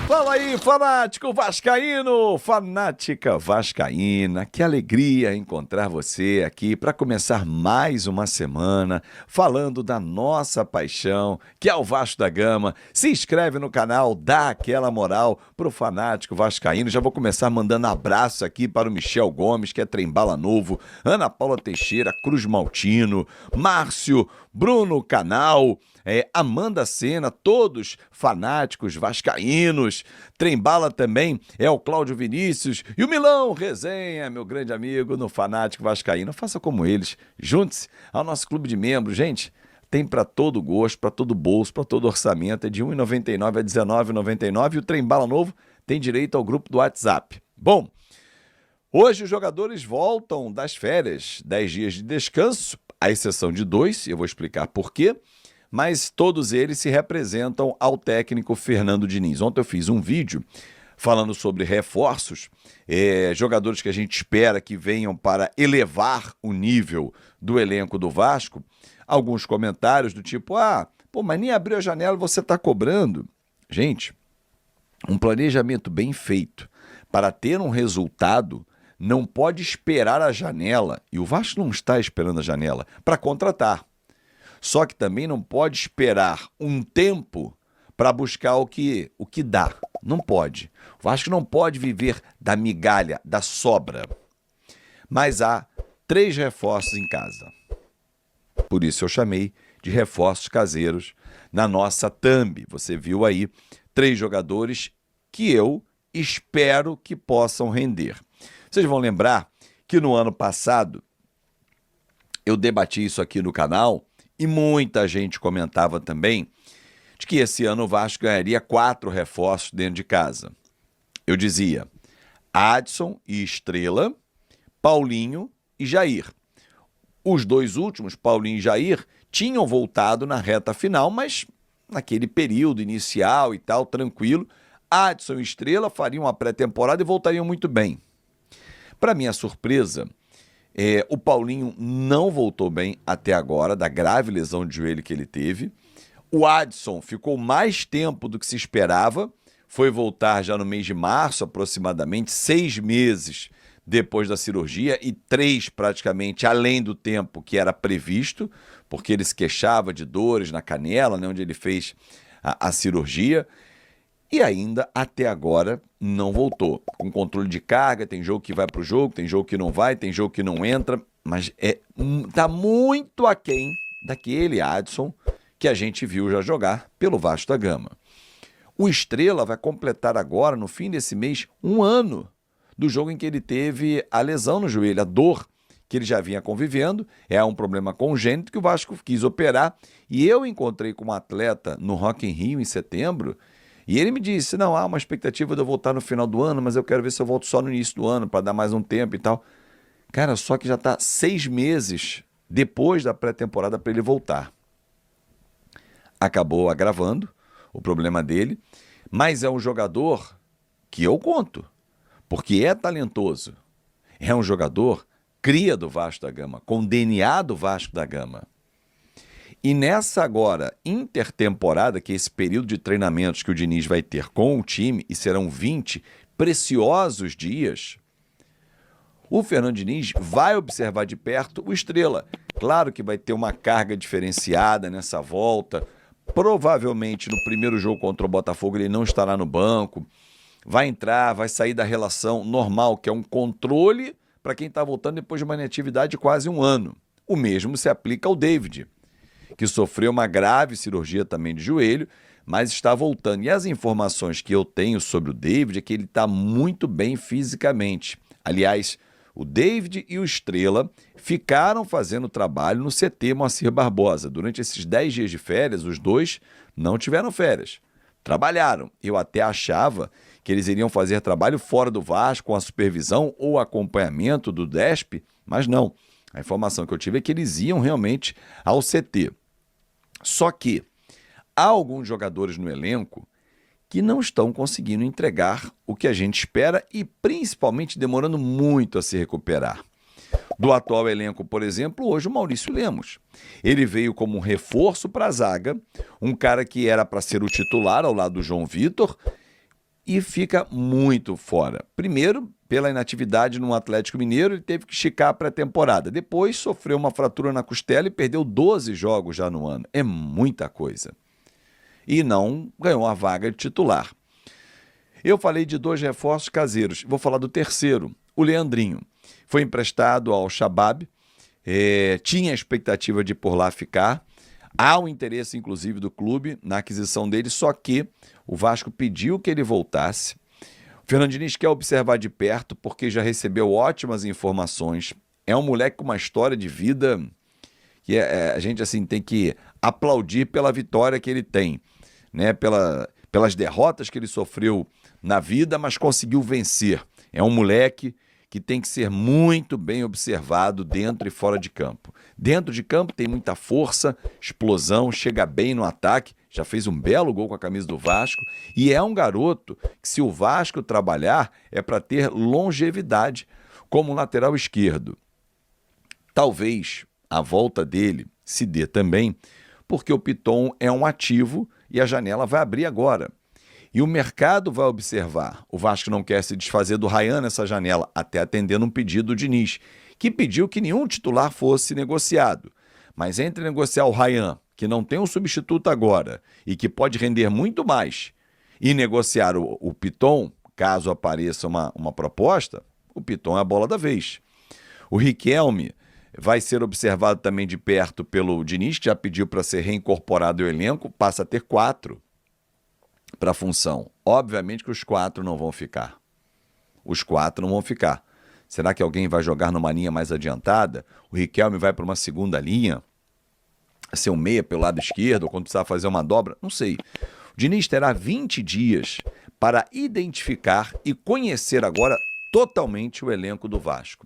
Fala aí, fanático vascaíno, fanática vascaína, que alegria encontrar você aqui para começar mais uma semana falando da nossa paixão, que é o Vasco da Gama. Se inscreve no canal, dá aquela moral pro fanático vascaíno. Já vou começar mandando abraço aqui para o Michel Gomes, que é trem-bala novo, Ana Paula Teixeira, Cruz Maltino, Márcio, Bruno Canal, Amanda Sena, todos fanáticos vascaínos. Trem-bala também é o Cláudio Vinícius e o Milão Resenha, meu grande amigo no fanático vascaíno. Faça como eles, junte-se ao nosso clube de membros. Gente, tem para todo gosto, para todo bolso, para todo orçamento. É de R$ 1,99 a R$ 19,99 e o Trem-bala novo tem direito ao grupo do WhatsApp. Bom, hoje os jogadores voltam das férias, 10 dias de descanso, à exceção de 2, eu vou explicar por quê. Mas todos eles se representam ao técnico Fernando Diniz. Ontem eu fiz um vídeo falando sobre reforços, jogadores que a gente espera que venham para elevar o nível do elenco do Vasco. Alguns comentários do tipo, mas nem abriu a janela e você está cobrando. Gente, um planejamento bem feito para ter um resultado não pode esperar a janela, e o Vasco não está esperando a janela, para contratar. Só que também não pode esperar um tempo para buscar o que dá. Não pode. O Vasco não pode viver da migalha, da sobra. Mas há 3 reforços em casa. Por isso eu chamei de reforços caseiros na nossa thumb. Você viu aí 3 jogadores que eu espero que possam render. Vocês vão lembrar que no ano passado eu debati isso aqui no canal e muita gente comentava também de que esse ano o Vasco ganharia 4 reforços dentro de casa. Eu dizia Adson e Estrela, Paulinho e Jair. Os 2 últimos, Paulinho e Jair, tinham voltado na reta final, mas naquele período inicial e tal, tranquilo. Adson e Estrela fariam a pré-temporada e voltariam muito bem. Para minha surpresa, o Paulinho não voltou bem até agora, da grave lesão de joelho que ele teve. O Adson ficou mais tempo do que se esperava, foi voltar já no mês de março, aproximadamente 6 meses depois da cirurgia e 3 praticamente além do tempo que era previsto, porque ele se queixava de dores na canela, né, onde ele fez a cirurgia. E ainda, até agora, não voltou. Com controle de carga, tem jogo que vai para o jogo, tem jogo que não vai, tem jogo que não entra, mas tá muito aquém daquele Adson que a gente viu já jogar pelo Vasco da Gama. O Estrela vai completar agora, no fim desse mês, 1 ano do jogo em que ele teve a lesão no joelho, a dor que ele já vinha convivendo, é um problema congênito que o Vasco quis operar, e eu encontrei com um atleta no Rock in Rio em setembro. E ele me disse, não, há uma expectativa de eu voltar no final do ano, mas eu quero ver se eu volto só no início do ano, para dar mais um tempo e tal. Cara, só que já está 6 meses depois da pré-temporada para ele voltar. Acabou agravando o problema dele, mas é um jogador que eu conto, porque é talentoso. É um jogador cria do Vasco da Gama, com DNA do Vasco da Gama. E nessa agora intertemporada, que é esse período de treinamentos que o Diniz vai ter com o time, e serão 20 preciosos dias, o Fernando Diniz vai observar de perto o Estrela. Claro que vai ter uma carga diferenciada nessa volta, provavelmente no primeiro jogo contra o Botafogo ele não estará no banco, vai entrar, vai sair da relação normal, que é um controle para quem está voltando depois de uma inatividade de quase 1 ano. O mesmo se aplica ao David, que sofreu uma grave cirurgia também de joelho, mas está voltando. E as informações que eu tenho sobre o David é que ele está muito bem fisicamente. Aliás, o David e o Estrela ficaram fazendo trabalho no CT Moacir Barbosa. Durante esses 10 dias de férias, os 2 não tiveram férias. Trabalharam. Eu até achava que eles iriam fazer trabalho fora do Vasco, com a supervisão ou acompanhamento do DESP, mas não. A informação que eu tive é que eles iam realmente ao CT. Só que há alguns jogadores no elenco que não estão conseguindo entregar o que a gente espera e principalmente demorando muito a se recuperar. Do atual elenco, por exemplo, hoje o Maurício Lemos. Ele veio como um reforço para a zaga, um cara que era para ser o titular ao lado do João Vitor, e fica muito fora. Primeiro, pela inatividade no Atlético Mineiro, ele teve que esticar a pré-temporada. Depois, sofreu uma fratura na costela e perdeu 12 jogos já no ano. É muita coisa. E não ganhou a vaga de titular. Eu falei de 2 reforços caseiros. Vou falar do terceiro, o Leandrinho. Foi emprestado ao Shabab, tinha a expectativa de por lá ficar. Há o interesse, inclusive, do clube na aquisição dele, só que o Vasco pediu que ele voltasse. O Fernando Diniz quer observar de perto, porque já recebeu ótimas informações. É um moleque com uma história de vida que a gente assim, tem que aplaudir pela vitória que ele tem, né? Pelas derrotas que ele sofreu na vida, mas conseguiu vencer. É um moleque que tem que ser muito bem observado dentro e fora de campo. Dentro de campo tem muita força, explosão, chega bem no ataque, já fez um belo gol com a camisa do Vasco e é um garoto que, se o Vasco trabalhar, é para ter longevidade como lateral esquerdo. Talvez a volta dele se dê também porque o Piton é um ativo e a janela vai abrir agora. E o mercado vai observar. O Vasco não quer se desfazer do Ryan nessa janela, até atendendo um pedido do Diniz, que pediu que nenhum titular fosse negociado. Mas entre negociar o Ryan, que não tem um substituto agora e que pode render muito mais, e negociar o Piton, caso apareça uma proposta, o Piton é a bola da vez. O Riquelme vai ser observado também de perto pelo Diniz, que já pediu para ser reincorporado ao elenco, passa a ter 4 para a função. Obviamente que os 4 não vão ficar. Os 4 não vão ficar. Será que alguém vai jogar numa linha mais adiantada? O Riquelme vai para uma segunda linha? Ser um meia pelo lado esquerdo, ou quando precisar fazer uma dobra? Não sei. O Diniz terá 20 dias para identificar e conhecer agora totalmente o elenco do Vasco.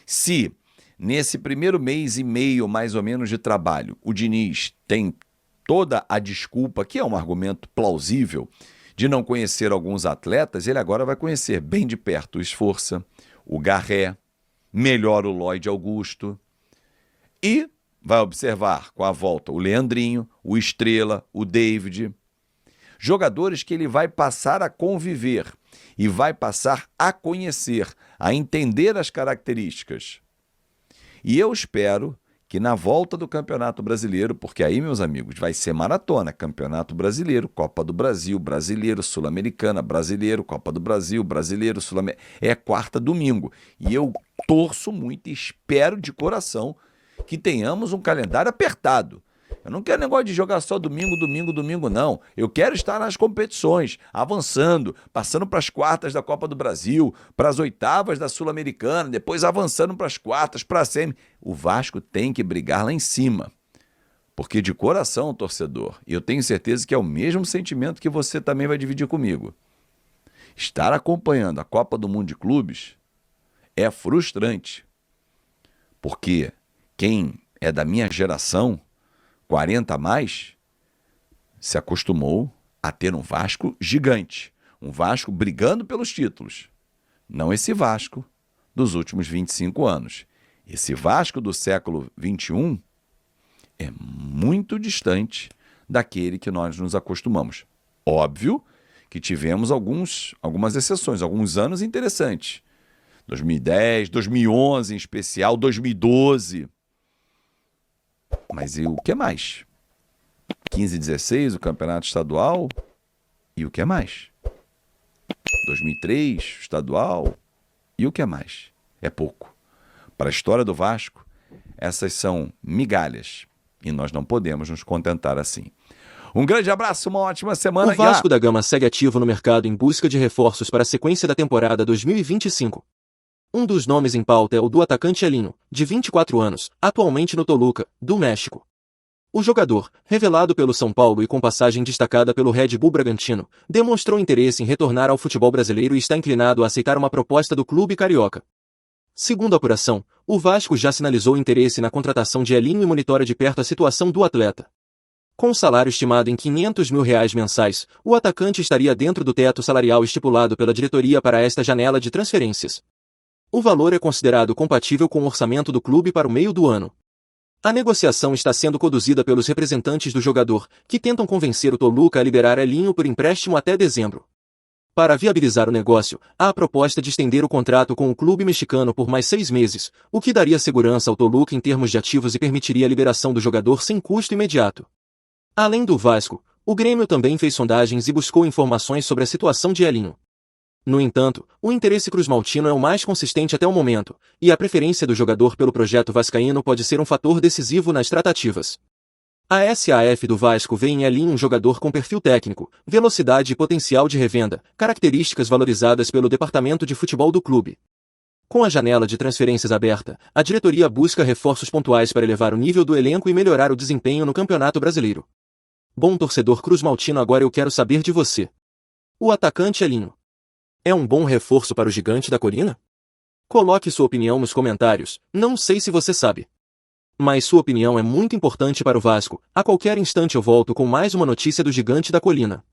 Se nesse primeiro mês e meio, mais ou menos, de trabalho, o Diniz tem toda a desculpa, que é um argumento plausível, de não conhecer alguns atletas, ele agora vai conhecer bem de perto o Esforça, o Garré, melhor o Lloyd Augusto, e vai observar com a volta o Leandrinho, o Estrela, o David, jogadores que ele vai passar a conviver e vai passar a conhecer, a entender as características. E eu espero que na volta do Campeonato Brasileiro, porque aí, meus amigos, vai ser maratona, Campeonato Brasileiro, Copa do Brasil, Brasileiro, Sul-Americana, Brasileiro, Copa do Brasil, Brasileiro, Sul-Americana, é quarta, domingo. E eu torço muito e espero de coração que tenhamos um calendário apertado. Eu não quero negócio de jogar só domingo, domingo, domingo, não. Eu quero estar nas competições, avançando, passando para as quartas da Copa do Brasil, para as oitavas da Sul-Americana, depois avançando para as quartas, para a semi. O Vasco tem que brigar lá em cima. Porque de coração, torcedor, e eu tenho certeza que é o mesmo sentimento que você também vai dividir comigo. Estar acompanhando a Copa do Mundo de Clubes é frustrante. Porque quem é da minha geração, 40 a mais, se acostumou a ter um Vasco gigante. Um Vasco brigando pelos títulos. Não esse Vasco dos últimos 25 anos. Esse Vasco do século XXI é muito distante daquele que nós nos acostumamos. Óbvio que tivemos algumas exceções, alguns anos interessantes. 2010, 2011 em especial, 2012... Mas e o que mais? 15 e 16, o campeonato estadual. E o que mais? 2003, estadual. E o que mais? É pouco. Para a história do Vasco, essas são migalhas. E nós não podemos nos contentar assim. Um grande abraço, uma ótima semana. O Vasco da Gama segue ativo no mercado em busca de reforços para a sequência da temporada 2025. Um dos nomes em pauta é o do atacante Elinho, de 24 anos, atualmente no Toluca, do México. O jogador, revelado pelo São Paulo e com passagem destacada pelo Red Bull Bragantino, demonstrou interesse em retornar ao futebol brasileiro e está inclinado a aceitar uma proposta do clube carioca. Segundo a apuração, o Vasco já sinalizou interesse na contratação de Elinho e monitora de perto a situação do atleta. Com um salário estimado em R$500 mil mensais, o atacante estaria dentro do teto salarial estipulado pela diretoria para esta janela de transferências. O valor é considerado compatível com o orçamento do clube para o meio do ano. A negociação está sendo conduzida pelos representantes do jogador, que tentam convencer o Toluca a liberar Elinho por empréstimo até dezembro. Para viabilizar o negócio, há a proposta de estender o contrato com o clube mexicano por mais 6 meses, o que daria segurança ao Toluca em termos de ativos e permitiria a liberação do jogador sem custo imediato. Além do Vasco, o Grêmio também fez sondagens e buscou informações sobre a situação de Elinho. No entanto, o interesse cruzmaltino é o mais consistente até o momento, e a preferência do jogador pelo projeto vascaíno pode ser um fator decisivo nas tratativas. A SAF do Vasco vê em Elinho um jogador com perfil técnico, velocidade e potencial de revenda, características valorizadas pelo departamento de futebol do clube. Com a janela de transferências aberta, a diretoria busca reforços pontuais para elevar o nível do elenco e melhorar o desempenho no Campeonato Brasileiro. Bom torcedor cruzmaltino, agora eu quero saber de você. O atacante Elinho é um bom reforço para o Gigante da Colina? Coloque sua opinião nos comentários, não sei se você sabe. Mas sua opinião é muito importante para o Vasco. A qualquer instante eu volto com mais uma notícia do Gigante da Colina.